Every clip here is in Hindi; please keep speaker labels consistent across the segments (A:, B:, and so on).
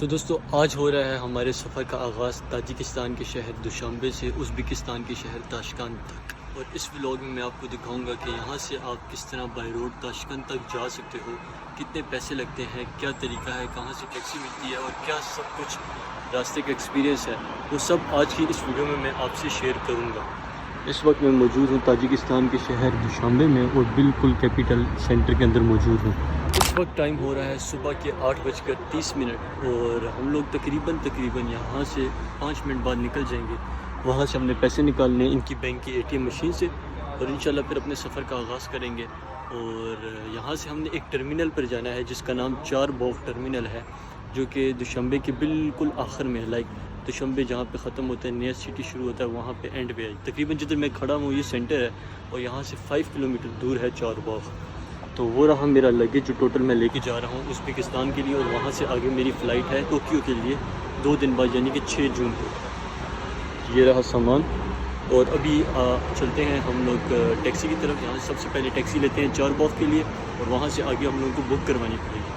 A: तो दोस्तों आज हो रहा है हमारे सफ़र का आगाज़ ताजिकिस्तान के शहर दुशांबे से उज़्बेकिस्तान के शहर ताशकंद तक। और इस व्लॉग में मैं आपको दिखाऊंगा कि यहाँ से आप किस तरह बाई रोड ताशकंद तक जा सकते हो, कितने पैसे लगते हैं, क्या तरीका है, कहाँ से टैक्सी मिलती है और क्या सब कुछ रास्ते का एक्सपीरियंस है, वो सब आज की इस वीडियो में मैं आपसे शेयर करूँगा। इस वक्त मैं मौजूद हूँ ताजिकिस्तान के शहर दुशांबे में और बिल्कुल कैपिटल सेंटर के अंदर मौजूद हूँ। इस वक्त टाइम हो रहा है सुबह के 8:30 और हम लोग तकरीबन यहाँ से 5 मिनट बाद निकल जाएंगे। वहाँ से हमने पैसे निकालने इनकी बैंक की ATM मशीन से और इंशाल्लाह फिर अपने सफ़र का आगाज़ करेंगे। और यहाँ से हमने एक टर्मिनल पर जाना है जिसका नाम चार बाग टर्मिनल है, जो कि दुशांबे के बिल्कुल आखिर में है। दुशांबे जहाँ पे ख़त्म होता है, नया सिटी शुरू होता है, वहाँ पे एंड पे है। तकरीबन जिधर मैं खड़ा हूँ ये सेंटर है और यहाँ से 5 किलोमीटर दूर है चार बाग। तो वो रहा मेरा लगेज जो टोटल मैं लेके जा रहा हूँ उज़्बेकिस्तान के लिए, और वहाँ से आगे मेरी फ़्लाइट है टोक्यो के लिए 2 दिन बाद, यानी कि 6 जून को। ये रहा सामान और अभी चलते हैं हम लोग टैक्सी की तरफ। यहाँ से सबसे पहले टैक्सी लेते हैं चार बाग के लिए और वहाँ से आगे हम लोगों को बुक करवानी पड़ेगी।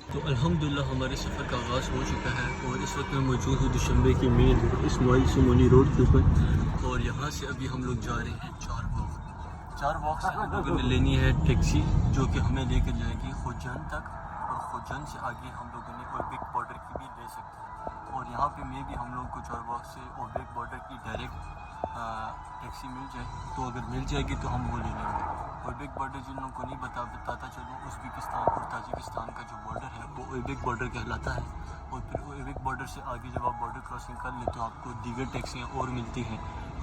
A: तो अल्हम्दुलिल्लाह हमारे सफ़र का आगाज़ हो चुका है और इस वक्त मैं मौजूद हूँ दुशांबे की मेन इस्माइल सुमोनी रोड के ऊपर। और यहाँ से अभी हम लोग जा रहे हैं चार बाग से हम लोगों ने लेनी है टैक्सी जो कि हमें लेकर जाएगी खोजन तक, और खोजन से आगे हम लोगों ने ओबेक बॉर्डर की भी ले सकते हैं। और यहाँ पे मैं भी हम लोग को चार बाग से ओबेक बॉर्डर की डायरेक्ट टैक्सी मिल जाए तो अगर मिल जाएगी तो हम वो ले लेंगे। ओबेक बॉर्डर जिन लोगों को नहीं बताता चलूँ, उज़्बेकिस्तान और ताजिकिस्तान का जो बॉर्डर है वो ओबेक बॉर्डर कहलाता है। और फिर ओबेक बॉर्डर से आगे जब आप बॉर्डर क्रॉसिंग कर लेते हो आपको दीगर टैक्सियाँ और मिलती हैं,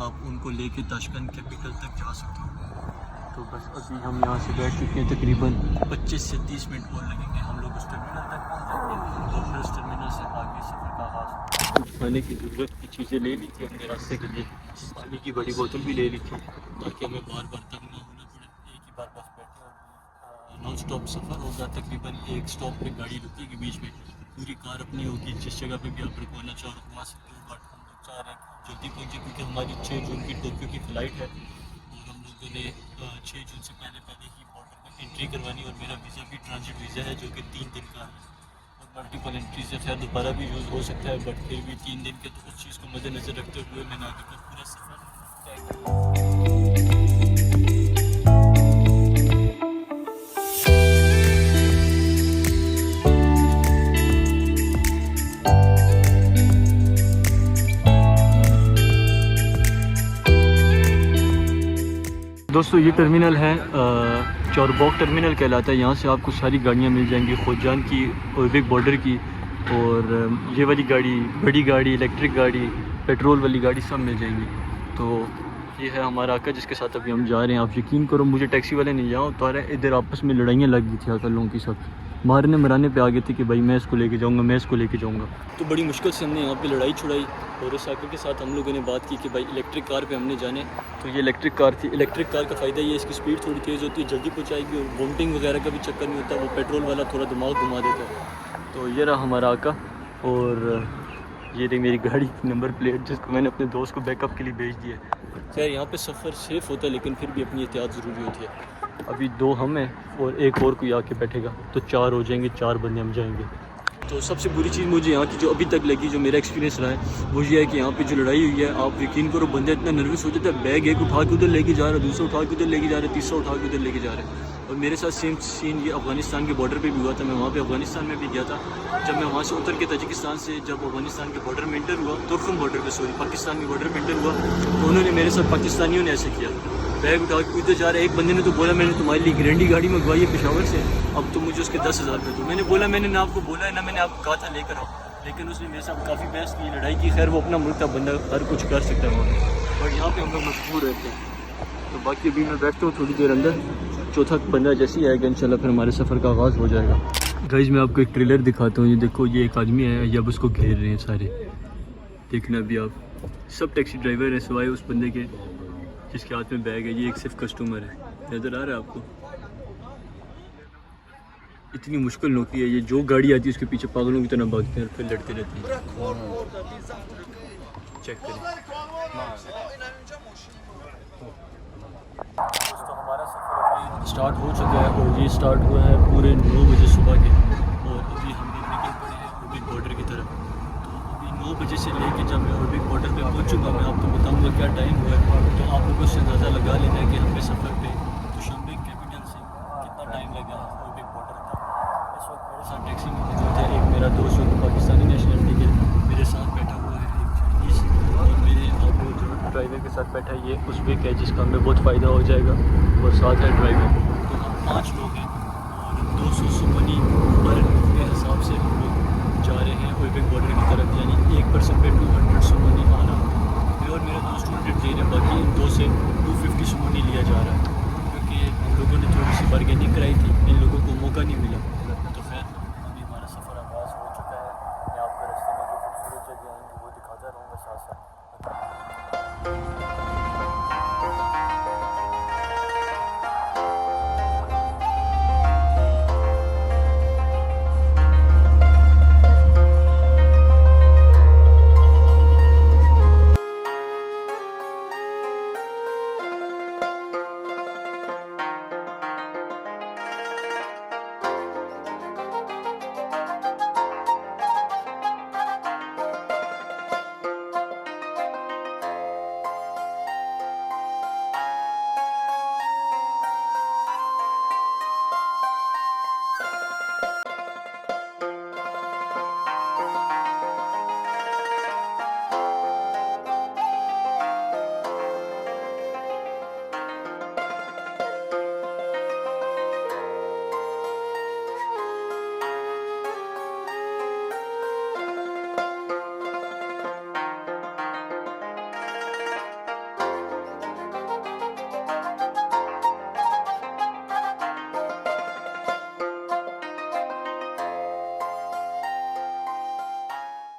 A: आप उनको लेके ताशकंद कैपिटल तक जा सकते हो। तो बस अभी हम यहाँ से बैठ चुके हैं, तकरीबन 25 से 30 मिनट और लगेंगे, हम लोग उस टर्मिनल तक पहुँच जाएंगे। तो फिर उस टर्मिनल से आगे सफ़र का आगाज़। खाने की ज़रूरत की चीज़ें ले ली थी हमने रास्ते के लिए, पानी की बड़ी बोतल भी ले ली थी ताकि हमें बार बार तंग ना होना पड़े, एक ही बार बस बैठे और नॉन स्टॉप सफ़र होगा। तकरीबन एक स्टॉप पे गाड़ी रुकेगी बीच में, पूरी कार अपनी होगी, जिस जगह पे भी आप रुकवाना चाहो रुकवा सकते हो। बट हम लोग चाह रहे हैं जल्दी पहुँचे क्योंकि हमारी 6 जून की टोक्यो की फ़्लाइट है और हम लोगों ने 6 जून से पहले ही बॉर्डर में एंट्री करवानी। और मेरा वीज़ा भी ट्रांजिट वीज़ा है जो कि 3 दिन का है और मल्टीपल एंट्री से खैर दोबारा भी यूज़ हो सकता है, बट फिर भी 3 दिन के, तो उस चीज़ को मद्देनज़र रखते हुए मैंने आगे का पूरा सफ़र तय किया। दोस्तों ये टर्मिनल है चारबाग टर्मिनल कहलाता है। यहाँ से आपको सारी गाड़ियाँ मिल जाएंगी, खोजान की, ओबेक बॉर्डर की, और ये वाली गाड़ी, बड़ी गाड़ी, इलेक्ट्रिक गाड़ी, पेट्रोल वाली गाड़ी सब मिल जाएंगी। तो ये है हमारा आका जिसके साथ अभी हम जा रहे हैं। आप यकीन करो मुझे टैक्सी वाले नहीं यहाँ उतारा, इधर आपस में लड़ाइयाँ लग गई थी आका लोगों की, सब मारने मराने पे आ गए थे कि भाई मैं इसको लेके जाऊँगा, मैं इसको लेके जाऊँगा। तो बड़ी मुश्किल से हमने यहाँ पे लड़ाई छुड़ाई और उस आका के साथ हम लोगों ने बात की कि भाई इलेक्ट्रिक कार पे हमने जाने। तो ये इलेक्ट्रिक कार थी। इलेक्ट्रिक कार का फ़ायदा ये है इसकी स्पीड थोड़ी तेज़ होती है, जल्दी पहुँचाएगी और वोमिटिंग वगैरह का भी चक्कर नहीं होता, वो पेट्रोल वाला थोड़ा दिमाग घुमा देता है। तो ये रहा हमारा आका और ये रही मेरी गाड़ी की नंबर प्लेट जिसको मैंने अपने दोस्त को बैकअप के लिए भेज दिया। खैर यहाँ पे सफ़र सेफ़ होता है लेकिन फिर भी अपनी एहतियात ज़रूरी होती है। अभी 2 हम हैं और एक और कोई आके बैठेगा तो 4 हो जाएंगे, 4 बंदे हम जाएंगे। तो सबसे बुरी चीज़ मुझे यहाँ की जो अभी तक लगी, जो मेरा एक्सपीरियंस रहा है, वो ये है कि यहाँ पे जो लड़ाई हुई है, आप यकीन करो बंदे इतना नर्वस हो जाता है, बैग एक उठा के उधर लेके जा रहा है, दूसरा उठा के उधर लेके जा रहा है, तीसरा उठा के उधर लेके जा रहे हैं। और मेरे साथ सेम सीन ये अफ़गानिस्तान के बॉर्डर पे भी हुआ था। मैं वहाँ पे अफ़गानिस्तान में भी गया था। जब मैं वहाँ से उतर के ताजिकिस्तान से जब अफ़गानिस्तान के बॉर्डर में इंटर हुआ, तुर्कम बॉर्डर पे सॉरी पाकिस्तान के बॉर्डर में इंटर हुआ, तो उन्होंने मेरे साथ पाकिस्तानियों ने ऐसे किया, बैग उठा के उधर जा रहा है। एक बंदे ने तो बोला मैंने तुम्हारे लिए ग्रैंडी गाड़ी मंगवाई है पेशावर से, अब तो मुझे उसके 10,000 रुपये दो। मैंने बोला मैंने ना आपको बोला है ना मैंने आपको कहा था लेकर आओ, लेकिन उसने मेरे साथ काफ़ी बहस की, लड़ाई की। खैर वो अपना मुल्क का बंदा हर कुछ कर सकता है वहाँ, और यहाँ पे हम लोग मजबूर रहते हैं। तो बाकी अभी मैं बैठता हूँ थोड़ी देर अंदर, चौथा बंदा जैसे ही आएगा इंशाल्लाह फिर हमारे सफ़र का आगाज़ हो जाएगा। गाइस मैं आपको एक ट्रेलर दिखाता हूँ, ये देखो ये एक आदमी है, ये अब उसको घेर रहे हैं सारे, देखना अभी आप। सब टैक्सी ड्राइवर हैं सिवाय उस बंदे के जिसके हाथ में बैग है, ये एक सिर्फ कस्टमर है। नज़र आ रहा है आपको? इतनी मुश्किल नौकरी है ये, जो गाड़ी आती है उसके पीछे पागलों की तरह भागते हैं और फिर लड़ते रहते हैं। चेक करें दोस्तों हमारा स्टार्ट हो चुका है और ये स्टार्ट हुआ है पूरे 9 बजे सुबह के, और अभी हम लोग निकल पड़े हैं ओबिक बॉर्डर की तरफ। तो अभी 9 बजे से लेके जब मैं ओबिक बॉर्डर पे पहुंचूंगा मैं आपको बताऊंगा क्या टाइम हुआ है, तो आप लोगों से अंदाज़ा लगा लेना है कि हमें सफ़र पे दुशांबे कैपिटल से कितना टाइम लगा है ओबिक बॉर्डर तक। इस वक्त मेरे साथ टैक्सी में मौजूद है एक मेरा दोस्त जो पाकिस्तानी नेशनलिटी के, मेरे साथ बैठा हुआ है एक चाइनीज़, और मेरे आगे जो ड्राइवर के साथ बैठा है ये उज़्बेक है जिसका हमें बहुत फ़ायदा हो जाएगा, और साथ है ड्राइवर। तो हम 5 लोग हैं और 200 सुमनी पर के हिसाब से हम लोग जा रहे हैं ओबिक बॉर्डर की तरफ, यानी एक पर्सन पे 200 सुमनी आ रहा है। मैं और मेरा दोस्त 200 दे रहे हैं, बाकी इन दो से 250 सुमनी लिया जा रहा है, क्योंकि हम लोगों ने थोड़ी सी बार्गेनिंग कराई थी, इन लोगों को मौका नहीं मिला। तो खैर अभी हमारा सफ़र आगाज़ हो चुका है। मैं आपको रास्ते में जो खूबसूरत जगह आएंगी वो दिखाता रहूँगा साथ साथ।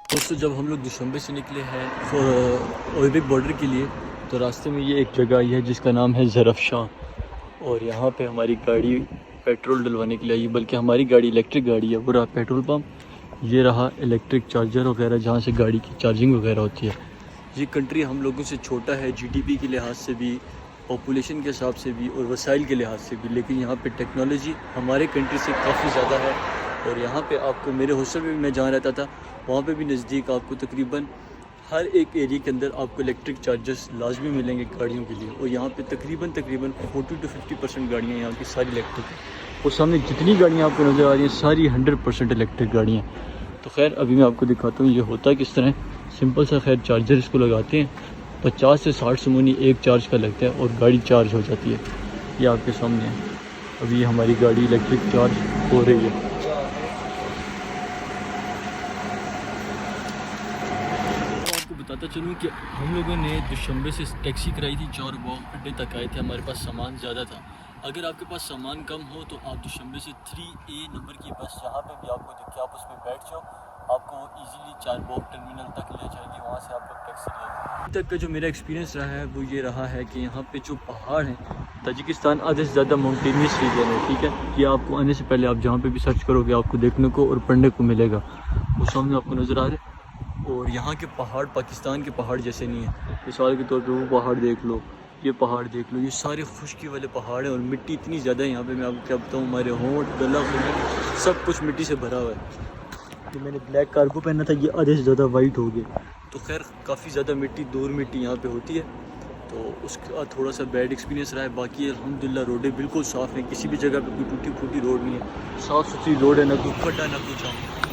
A: दोस्तों जब हम लोग दुशांबे से निकले हैं ओबिक बॉर्डर के लिए, तो रास्ते में ये एक जगह आई है जिसका नाम है ज़रफ़शान, और यहाँ पे हमारी गाड़ी पेट्रोल डलवाने के लिए आई, बल्कि हमारी गाड़ी इलेक्ट्रिक गाड़ी है। वो रहा पेट्रोल पम्प, ये रहा इलेक्ट्रिक चार्जर वगैरह जहाँ से गाड़ी की चार्जिंग वगैरह होती है। ये कंट्री हम लोगों से छोटा है जीडीपी के लिहाज से भी, पॉपुलेशन के हिसाब से भी, और वसाइल के लिहाज से भी, लेकिन यहाँ पे टेक्नोलॉजी हमारे कंट्री से काफ़ी ज़्यादा है। और यहाँ पे आपको मेरे हॉस्टल में भी मैं जहाँ रहता था वहाँ पे भी नज़दीक आपको तकरीबन हर एक एरिया के अंदर आपको इलेक्ट्रिक चार्जर्स लाजमी मिलेंगे गाड़ियों के लिए। और यहाँ पे तकरीबन 40 to 50% गाड़ियाँ यहाँ की सारी इलेक्ट्रिक हैं, और सामने जितनी गाड़ियाँ आपको नज़र आ रही हैं सारी 100% इलेक्ट्रिक गाड़ियाँ। तो खैर अभी मैं आपको दिखाता हूँ ये होता किस तरह। सिंपल सा खैर चार्जर इसको लगाते हैं, 50 से 60 सुमनी एक चार्ज का लगता है और गाड़ी चार्ज हो जाती है। ये आपके सामने है, अभी हमारी गाड़ी इलेक्ट्रिक चार्ज हो रही है। बताता चलूँ कि हम लोगों ने दुशांबे से टैक्सी कराई थी, चौरबाग अड्डे तक आए थे, हमारे पास सामान ज़्यादा था। अगर आपके पास सामान कम हो तो आप दुशांबे से 3A नंबर की बस जहाँ पे भी आपको दिखे आप उसमें बैठ जाओ, आपको इजीली चौरबाग टर्मिनल तक ले जाएगी, वहाँ से आप लोग टैक्सी लेंगे। अभी तक का जो मेरा एक्सपीरियंस रहा है वो ये रहा है कि यहाँ पे जो पहाड़ हैं, ताजिकिस्तान आधे से ज़्यादा माउंटेनियस रीजन है, ठीक है। ये आपको आने से पहले आप जहाँ पे भी सर्च करोगे आपको देखने को और पढ़ने को मिलेगा, वो सामने आपको नज़र आ रहा है। और यहाँ के पहाड़ पाकिस्तान के पहाड़ जैसे नहीं है। मिसाल के तौर पे वो पहाड़ देख लो, ये पहाड़ देख लो, ये सारे खुश्की वाले पहाड़ हैं और मिट्टी इतनी ज़्यादा है यहाँ पे, मैं आपको क्या बताऊँ, हमारे होंठ गला सब कुछ मिट्टी से भरा हुआ है। ये मैंने ब्लैक कार्गो पहना था, ये आधे से ज़्यादा वाइट हो गया। तो खैर काफ़ी ज़्यादा मिट्टी, दूर मिट्टी यहाँ पे होती है, तो उसका थोड़ा सा बैड एक्सपीरियंस रहा है। बाकी अल्हम्दुलिल्लाह रोडें बिल्कुल साफ़ हैं, किसी भी जगह पे कोई टूटी फूटी रोड नहीं है, साफ़ सुथरी रोड है, ना कोई खड्डा ना कोई जाम।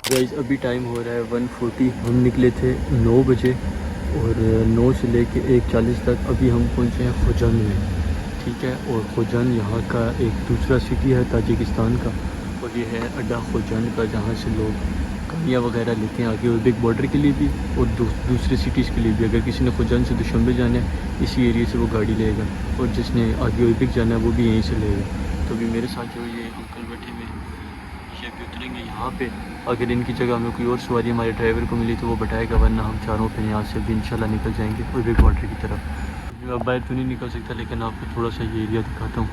A: गाइस अभी टाइम हो रहा है 1:40, हम निकले थे 9 बजे और 9 से लेके 1:40 तक अभी हम पहुंचे हैं खोजन में, ठीक है। और खोजन यहाँ का एक दूसरा सिटी है ताजिकिस्तान का, और ये है अड्डा खोजन का जहाँ से लोग गाड़ियाँ वगैरह लेते हैं आगे ओबिक बॉर्डर के लिए भी और दूसरे सिटीज़ के लिए भी। अगर किसी ने खोजन से दुशांबे जाना है इसी एरिया से वो गाड़ी लेगा, और जिसने आगे ओबिक जाना है वो भी यहीं से लेगा। तो अभी मेरे साथ जो ये अंकल बैठे हुए ये अभी उतरेंगे यहाँ पे। अगर इनकी जगह हमें कोई और सवारी हमारे ड्राइवर को मिली तो वो बताएगा, वरना हम चारों पे यहाँ से भी इंशाल्लाह निकल जाएंगे ओबिक बॉर्डर की तरफ। अब बाहर तो नहीं निकल सकता, लेकिन आपको थोड़ा सा ये एरिया दिखाता हूँ।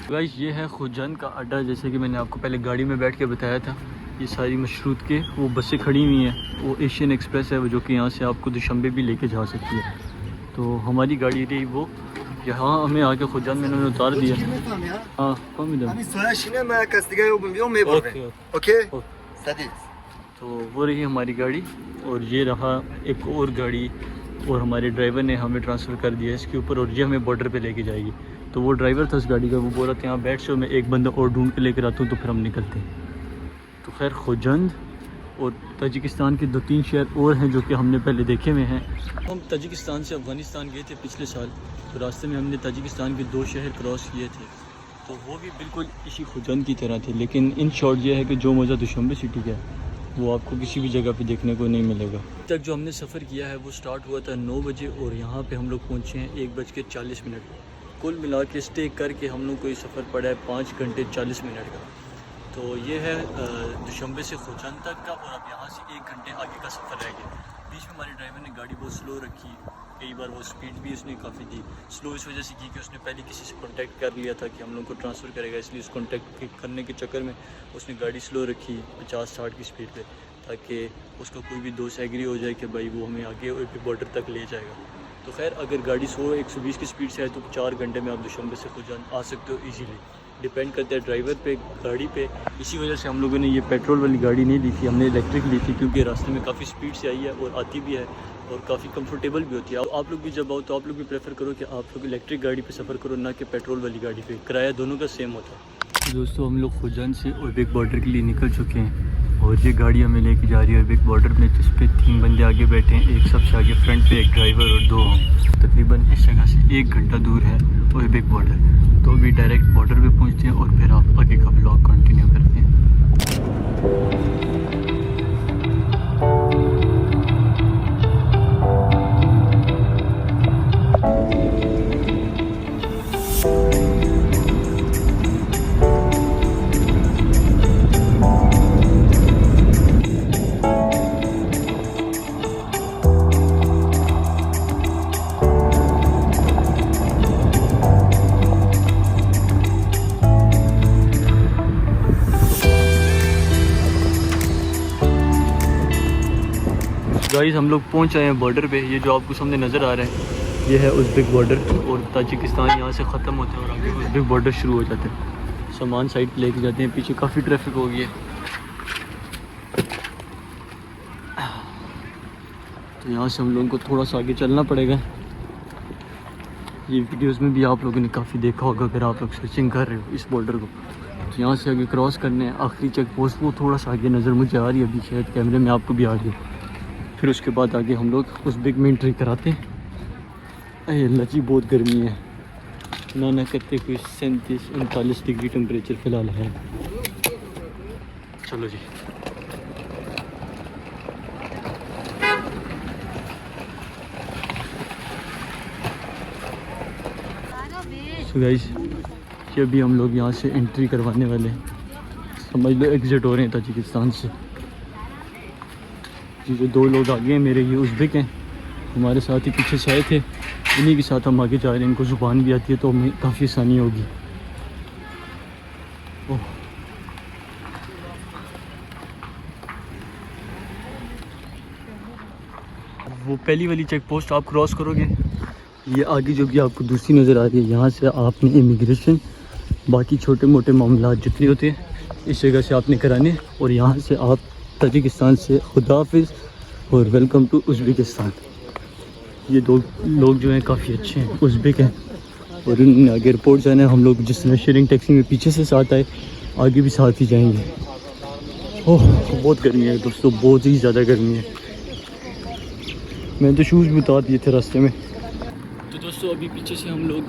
A: गाइस ये है खुजंद का अड्डा, जैसे कि मैंने आपको पहले गाड़ी में बैठ के बताया था। ये सारी मशरूत के वो बसें खड़ी हुई हैं, वो एशियन एक्सप्रेस है, वो जो कि यहाँ से आपको दुशंबे भी लेके जा सकती है। तो हमारी गाड़ी रही वो यहाँ हमें आके खुजंद में उन्होंने उतार दिया। हाँ तो वो रही हमारी गाड़ी, और ये रहा एक और गाड़ी, और हमारे ड्राइवर ने हमें ट्रांसफ़र कर दिया इसके ऊपर, और ये हमें बॉर्डर पे लेके जाएगी। तो वो ड्राइवर था उस गाड़ी का, वो बोल रहा था यहाँ बैठ जाओ, मैं एक बंदा और ढूंढ के लेकर आता हूँ, तो फिर हम निकलते हैं। तो खैर खुजंद और ताजिकिस्तान के 2-3 शहर और हैं जो कि हमने पहले देखे हुए हैं। हम ताजिकिस्तान से अफ़गानिस्तान गए थे पिछले साल, तो रास्ते में हमने ताजिकिस्तान के 2 शहर क्रॉस किए थे, तो वो भी बिल्कुल इसी खुजंद की तरह थे। लेकिन इन शॉर्ट ये है कि जो मज़ा दुशंबे सिटी का है वो आपको किसी भी जगह पे देखने को नहीं मिलेगा। तक जो हमने सफ़र किया है वो स्टार्ट हुआ था 9 बजे, और यहाँ पे हम लोग पहुँचे हैं 1:40। कुल मिला के स्टे करके हम लोग को ये सफ़र पड़ा है 5 घंटे 40 मिनट का। तो ये है दुशंबे से खुजंद तक का, और अब यहाँ से 1 घंटे आगे का सफ़र रह गया। बीच में हमारे ड्राइवर ने गाड़ी बहुत स्लो रखी, कई बार वो स्पीड भी उसने काफ़ी दी। स्लो इस वजह से की कि उसने पहले किसी से कांटेक्ट कर लिया था कि हम लोग को ट्रांसफ़र करेगा, इसलिए उस कांटेक्ट करने के चक्कर में उसने गाड़ी स्लो रखी 50-60 की स्पीड पे, ताकि उसका कोई भी दोस्त एग्री हो जाए कि भाई वो हमें आगे बॉर्डर तक ले जाएगा। तो खैर अगर गाड़ी 100-120 की स्पीड से है तो 4 घंटे में आप दुशंबे से खुजंद आ सकते हो ईजीली। डिपेंड करता है ड्राइवर पे, गाड़ी पे। इसी वजह से हम लोगों ने ये पेट्रोल वाली गाड़ी नहीं ली थी, हमने इलेक्ट्रिक ली थी, क्योंकि रास्ते में काफ़ी स्पीड से आई है और आती भी है और काफ़ी कंफर्टेबल भी होती है। आप लोग भी जब आओ तो आप लोग भी प्रेफर करो कि आप लोग इलेक्ट्रिक गाड़ी पे सफ़र करो, ना कि पेट्रोल वाली गाड़ी पे। किराया दोनों का सेम होता है। दोस्तों हम लोग खुजंद से उज़्बेक बॉर्डर के लिए निकल चुके हैं, और ये गाड़ी हमें लेके जा रही है उज़्बेक बॉर्डर में, जिस पे 3 बंदे आगे बैठे हैं, एक सबसे आगे फ्रंट पे एक ड्राइवर और 2 हम। तकरीबन इस जगह से 1 घंटा दूर है उज़्बेक बॉर्डर। तो अभी डायरेक्ट बॉर्डर पे पहुंचते हैं और फिर आप आगे का ब्लॉग कंटिन्यू करते हैं। गाइस हम लोग पहुंच आए हैं बॉर्डर पे। ये जो आपको सामने नज़र आ रहा है ये है उज़्बेक बॉर्डर, और ताजिकिस्तान यहाँ से ख़त्म होता है और आगे उज़्बेक बॉर्डर शुरू हो जाता है। सामान साइड पे लेके जाते हैं, पीछे काफ़ी ट्रैफिक हो गई है, तो यहाँ से हम लोगों को थोड़ा सा आगे चलना पड़ेगा। ये वीडियोज़ में भी आप लोगों ने काफ़ी देखा होगा अगर आप लोग सर्चिंग कर रहे हो इस बॉर्डर को। तो यहाँ से आगे क्रॉस करने हैं आखिरी चेक पोस्ट, वो थोड़ा सा आगे नज़र मुझे आ रही है, अभी शायद कैमरे में आपको भी आ रही है। फिर उसके बाद आगे हम लोग उज़्बेक में एंट्री कराते हैं। अरे अल्लाह जी बहुत गर्मी है, ना करते कोई 37-39 डिग्री टेम्परेचर फ़िलहाल है। चलो जी तो गाइस ये अभी हम लोग यहाँ से एंट्री करवाने वाले हैं, समझ लो एग्ज़िट हो रहे हैं ताजिकिस्तान से। ये जो 2 लोग आगे हैं मेरे, ये उज़्बेक हैं, हमारे साथ ही पीछे से आए थे, इन्हीं के साथ हम आगे जा रहे हैं। इनको ज़ुबान भी आती है तो हमें काफ़ी आसानी होगी। ओह वो पहली वाली चेक पोस्ट आप क्रॉस करोगे, ये आगे जो भी आपको दूसरी नज़र आ रही है, यहाँ से आपने इमिग्रेशन बाकी छोटे मोटे मामला जितने होते हैं इस जगह से आपने कराने, और यहाँ से आप ताजिकिस्तान से खुदा हाफिज़ और वेलकम टू उज़्बेकिस्तान। ये 2 लोग जो हैं काफ़ी अच्छे हैं, उज़्बेक हैं, और इन्होंने आगे एयरपोर्ट जाना है। हम लोग जिस तरह शेयरिंग टैक्सी में पीछे से साथ आए, आगे भी साथ ही जाएंगे। ओह बहुत गर्मी है दोस्तों, बहुत ही ज़्यादा गर्मी है। मैंने तो शूज़ भी उतार दिए थे रास्ते में। तो दोस्तों अभी पीछे से हम लोग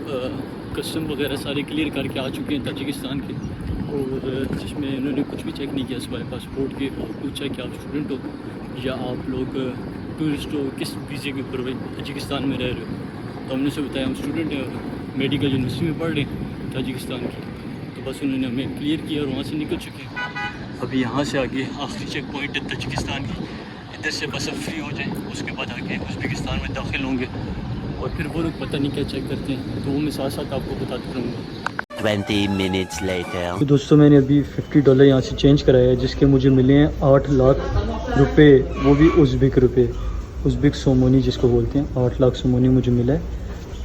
A: कस्टम वगैरह सारे क्लियर करके आ चुके हैं ताजिकिस्तान के, और जिसमें इन्होंने कुछ भी चेक नहीं किया सिवाय पासपोर्ट के, और पूछा कि आप स्टूडेंट हो या आप लोग टूरिस्ट हो, किस वीज़े के ऊपर ताजिकिस्तान में रह रहे हो। तो हमने उसे बताया हम स्टूडेंट हैं, मेडिकल यूनिवर्सिटी में पढ़ रहे हैं ताजिकिस्तान की। तो बस उन्होंने हमें क्लियर किया और वहाँ से निकल चुके हैं। अभी यहाँ से आगे आखिरी चेक पॉइंट है ताजिकिस्तान की, इधर से बस अब फ्री हो जाए, उसके बाद आगे उज़्बेकिस्तान में दाखिल होंगे और फिर वो लोग पता नहीं क्या चेक करते हैं, तो वो मैं साथ साथ आपको बताता रहूँगा।
B: 20 minutes later.
A: तो दोस्तों मैंने अभी $50 यहाँ से चेंज कराया है, जिसके मुझे मिले हैं 8 लाख रुपए, वो भी उज़्बेक रुपए, उज़्बेक सोमोनी जिसको बोलते हैं। 8 लाख सोमोनी मुझे मिला है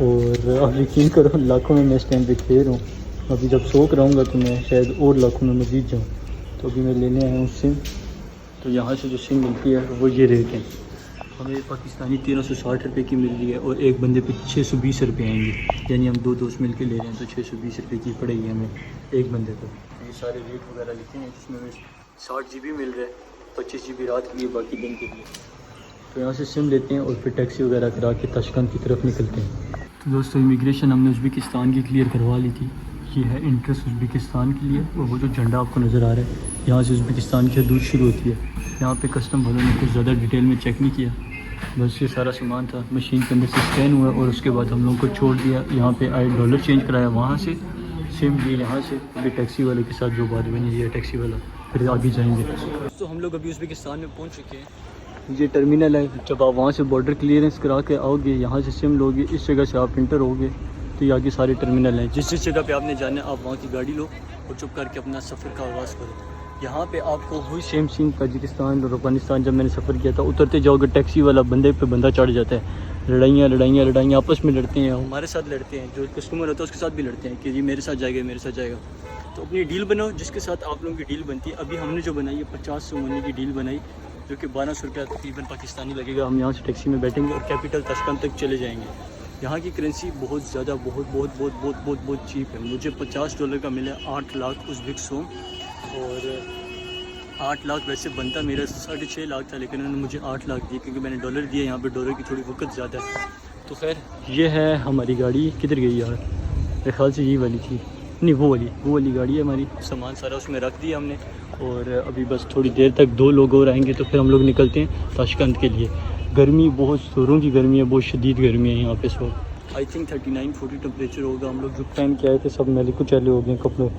A: और आप यकीन करो लाखों में मैं इस टाइम पे खेल रहा हूँ। अभी जब सोख रहूँगा तो मैं शायद और लाखों में मजीद जाऊँ। तो अभी मैं लेने आया हूँ सिम। तो यहाँ से जो सिम मिलती है वो ये रेट है, हमें पाकिस्तानी 1360 रुपये की मिल रही है और एक बंदे पे 620 रुपये आएंगे, यानी हम दो दोस्त मिल के ले रहे हैं तो 620 रुपये की पड़ेगी हमें एक बंदे को। तो ये सारे रेट वगैरह लिखे हैं, जिसमें हमें 60 GB मिल रहा है, 25 GB रात के लिए, बाकी दिन के लिए। तो यहाँ से सिम लेते हैं और फिर टैक्सी वगैरह करा के ताशकंद की तरफ निकलते हैं। तो दोस्तों इमिग्रेशन हमने उज़्बेकिस्तान की क्लियर करवा ली थी। ये है इंट्रेंस उज़्बेकिस्तान के लिए, और वो जो झंडा आपको नज़र आ रहा है यहाँ से उज़्बेकिस्तान की हदूद शुरू होती है। यहाँ पे कस्टम वालों ने कुछ ज़्यादा डिटेल में चेक नहीं किया, बस ये सारा सामान था मशीन के अंदर से स्कैन हुआ और उसके बाद हम लोगों को छोड़ दिया। यहाँ पे आए डॉलर चेंज कराया, वहाँ से सिम लिए यहाँ से, अभी टैक्सी वाले के साथ जो बात बनी है टैक्सी वाला, फिर आगे जाएंगे। तो हम लोग अभी उज़्बेकिस्तान में पहुँच चुके हैं। ये टर्मिनल है, जब आप वहाँ से बॉर्डर क्लियरेंस करा के आओगे, यहाँ से सिम लोगे, इस जगह से आप इंटर होगे तो ये आगे सारे टर्मिनल हैं। जिस जिस जगह पे आपने जाना है आप वहाँ की गाड़ी लो और चुप करके अपना सफ़र का आगाज़ करो। यहाँ पे आपको वही सेम सीन ताजिकिस्तान और अफगानिस्तान जब मैंने सफ़र किया था, उतरते जाओगे टैक्सी वाला बंदे पे बंदा चढ़ जाता है, लड़ाइयाँ आपस में लड़ते हैं, हमारे साथ लड़ते हैं, जो कस्टमर होता है उसके साथ भी लड़ते हैं कि जी मेरे साथ जाएगा मेरे साथ जाएगा। तो अपनी डील बनाओ जिसके साथ आप लोगों की डील बनती है। अभी हमने जो बनाई है 50 सोमोनी की डील बनाई, जो कि 1200 रुपया तकरीबन पाकिस्तानी लगेगा। हम यहाँ से टैक्सी में बैठेंगे और कैपिटल ताशकंद तक चले जाएंगे। यहाँ की करेंसी बहुत ज़्यादा बहुत चीप है। मुझे $50 का मिला 8 लाख उज़्बेक सोम, और 8 लाख वैसे बनता मेरा 6.5 लाख था, लेकिन उन्होंने मुझे 8 लाख दिए क्योंकि मैंने डॉलर दिया। यहाँ पे डॉलर की थोड़ी वक़्त ज़्यादा है। तो खैर ये है हमारी गाड़ी, किधर गई यार, मेरे ख्याल से यही वाली थी, नहीं वो वाली गाड़ी है हमारी। सामान सारा उसमें रख दिया हमने और अभी बस थोड़ी देर तक 2 लोग और आएंगे तो फिर हम लोग निकलते हैं ताशकंद के लिए। गर्मी बहुत जोरों की गर्मी है, बहुत शदीद गर्मी है यहाँ पे। सो आई थिंक 39-40 टेम्परेचर होगा। हम लोग जो पहन के आए थे सब मैले कुछ चले हो गए कपड़े।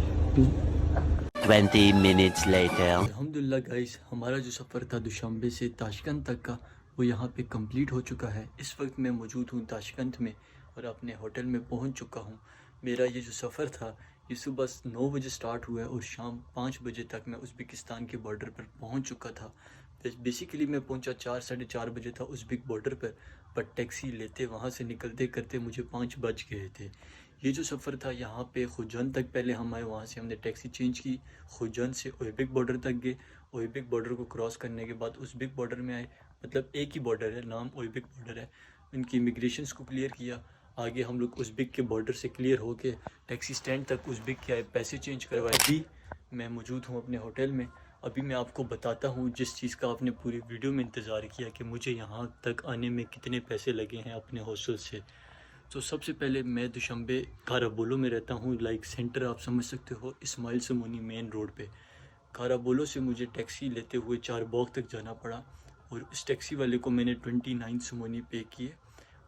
B: 20 minutes later.
A: अल्हम्दुलिल्लाह गाइस, हमारा जो सफ़र था दुशांबे से ताशकंद तक का, वो यहाँ पे कंप्लीट हो चुका है। इस वक्त मैं मौजूद हूँ ताशकंद में और अपने होटल में पहुँच चुका हूँ। मेरा ये जो सफ़र था ये सुबह 9 बजे स्टार्ट हुआ है और शाम 5 बजे तक मैं उज़्बेकिस्तान के बॉर्डर पर पहुँच चुका था। बेसिकली मैं पहुँचा 4-4:30 बजे था उज़्बेक बॉर्डर पर टैक्सी लेते वहाँ से निकलते करते मुझे 5 बज गए थे। ये जो सफ़र था यहाँ पे खुजन तक पहले हम आए, वहाँ से हमने टैक्सी चेंज की, खुजन से ओयबेक बॉर्डर तक गए। ओयबेक बॉर्डर को क्रॉस करने के बाद उज़्बेक बॉर्डर में आए, मतलब एक ही बॉर्डर है, नाम ओयबेक बॉर्डर है। इनकी इमिग्रेशंस को क्लियर किया। आगे हम लोग उज़्बेक के बॉर्डर से क्लियर होके टैक्सी स्टैंड तक उज़्बेक के आए, पैसे चेंज करवाए। भी मैं मौजूद हूँ अपने होटल में। अभी मैं आपको बताता हूँ जिस चीज़ का आपने पूरी वीडियो में इंतज़ार किया कि मुझे यहाँ तक आने में कितने पैसे लगे हैं अपने हॉस्टल से। तो सबसे पहले मैं दुशांबे काराबोलो में रहता हूँ, लाइक सेंटर आप समझ सकते हो, इस्माइल समूनी मेन रोड पे। काराबोलो से मुझे टैक्सी लेते हुए चारबाग तक जाना पड़ा और इस टैक्सी वाले को मैंने 29 समूनी पे किए।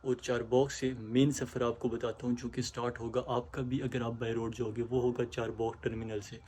A: और चारबाग से मेन सफ़र आपको बताता हूँ जो कि स्टार्ट होगा आपका भी, अगर आप बाय रोड जाओगे, वो होगा चारबाग टर्मिनल से।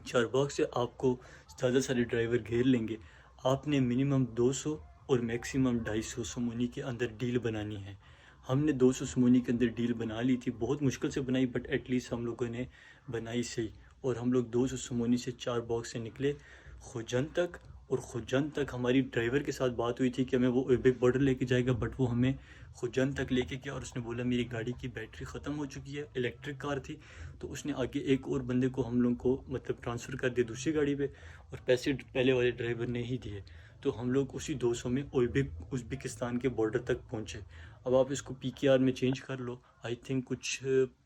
A: चारबाग से आपको ज़्यादा सारे ड्राइवर घेर लेंगे। आपने मिनिमम 200 और मैक्सिमम 250 समूनी के अंदर डील बनानी है। हमने 200 समूनी के अंदर डील बना ली थी, बहुत मुश्किल से बनाई, बट एटलीस्ट हम लोगों ने बनाई सही। और हम लोग 200 समूनी से चारबाग से निकले खुजन तक, और खुजन तक हमारी ड्राइवर के साथ बात हुई थी कि हमें वो ओयबेक बॉर्डर लेके जाएगा, बट वो हमें खुजन तक लेके गया और उसने बोला मेरी गाड़ी की बैटरी ख़त्म हो चुकी है, इलेक्ट्रिक कार थी। तो उसने आगे एक और बंदे को हम लोग को मतलब ट्रांसफ़र कर दिया दूसरी गाड़ी पे, और पैसे पहले वाले ड्राइवर ने ही दिए। तो हम लोग उसी 200 में ओयबेक उज़्बेकिस्तान के बॉर्डर तक पहुँचे। अब आप इसको PKR में चेंज कर लो, आई थिंक कुछ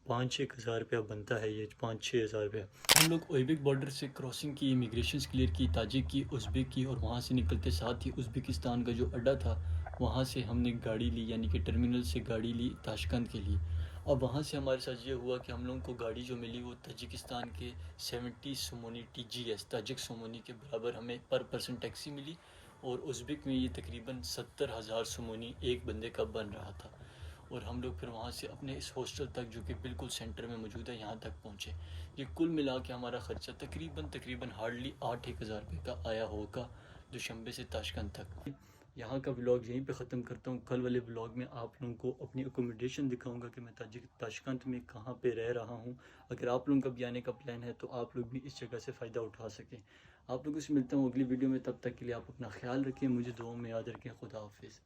A: 5-6 हज़ार रुपया बनता है, ये 5-6 हज़ार रुपया। हम लोग ओयबेक बॉर्डर से क्रॉसिंग की, इमिग्रेशन क्लियर की, ताजिक की, उज़्बेक की, और वहाँ से निकलते साथ ही उज़्बेकिस्तान का जो अड्डा था वहाँ से हमने गाड़ी ली, यानी कि टर्मिनल से गाड़ी ली ताशकंद के लिए। अब वहाँ से हमारे साथ ये हुआ कि हम लोगों को गाड़ी जो मिली वो ताजिकिस्तान के 70 सोमोनी TGS ताजिक सोमोनी के बराबर हमें पर पर्सन टैक्सी मिली, और उज़्बेक में ये तकरीबन 70,000 सोमोनी एक बंदे का बन रहा था। और हम लोग फिर वहाँ से अपने इस हॉस्टल तक जो कि बिल्कुल सेंटर में मौजूद है यहाँ तक पहुँचे। ये कुल मिला के हमारा ख़र्चा तकरीबन हार्डली 8-1 हज़ार रुपये का आया होगा दुशंबे से ताशकंद तक। यहाँ का व्लॉग यहीं पे ख़त्म करता हूँ। कल वाले व्लॉग में आप लोगों को अपनी अकोमोडेशन दिखाऊंगा कि मैं ताशकंद में कहाँ पे रह रहा हूँ। अगर आप लोगों का भी आने का प्लान है तो आप लोग भी इस जगह से फ़ायदा उठा सकें। आप लोगों से मिलता हूँ अगली वीडियो में, तब तक के लिए आप अपना ख्याल रखें, मुझे दुआओं में याद रखें। खुदा हाफिज़।